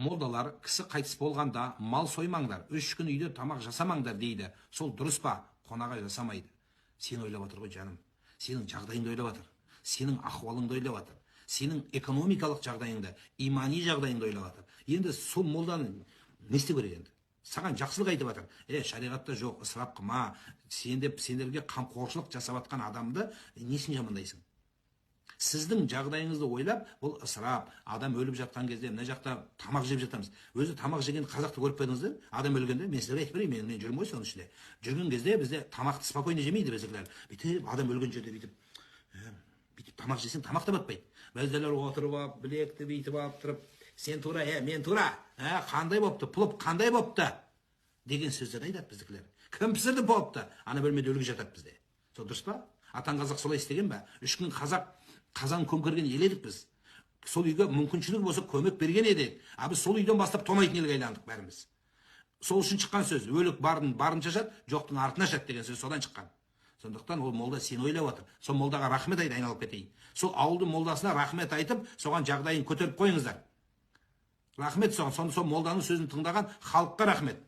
молдалар кісі қайтыс болғанда мал соймаңдар, 3 күн үйде тамақ жасамаңдар дейді. Сол дұрыс па? Қонағай жасамайды. Сен ойлап отыр ғой жаным. Сенің жағдайыңды ойлап отыр. Сенің ахуалыңды ойлап отыр. Сенің экономикалық жағдайыңды, имани жағдайыңды ойлап отыр. Енді сол молданы не істеу керек енді? Саған жақсылық айтып жатыр. Шариғатта жоқ, ысырап қылма. Сендерге қамқоршылық жасап жатқан адамды несін жамандайсың? Сіздің жағдайыңызды ойлап, бұл ысырап. Адам өліп жатқан кезде мына жақта тамақ жеп жатамыз. Өзі тамақ жеген қазақты көріп қойдыңыздар? Адам өлгенде мен сіздерге айтып берейін, мен жүрмін ғой соның ішінде. Жүрген кезде бізде тамақты спокойно жемейді біздікілер. Бүйтіп адам өлген жерде бүйтіп тамақ жесең тамақ та батпайды. Біздер отырып алып, білекті бүйтіп алып тұрып, сен тура, мен тура, қандай бопты, плов қандай бопты деген сөздерді айтады біздікілер. Кім пісірді пловты? Ана бөлмеде өлгі жатады бізде. Сол дұрыс па? Атаң қазақ солай істеген ба? 3 күн қазақ қазан көмкерген ел едік біз. Сол үйге мүмкіншілігі болса көмек берген едік. Біз сол үйден бастап томайтын елге айландық бәріміз. Сол үшін шыққан сөз, өлік барын шашады, жоқтың артына шашады деген сөз содан шыққан. Сондықтан ол молда сен ойлап отыр. Сол молдаға рахмет айтып айналып кетейін. Сол ауылдың молдасына рахмет айтып, соған жағдайын көтеріп қойыңыздар. Рахмет соған. Сол молданың сөзін тыңдаған халыққа рахмет.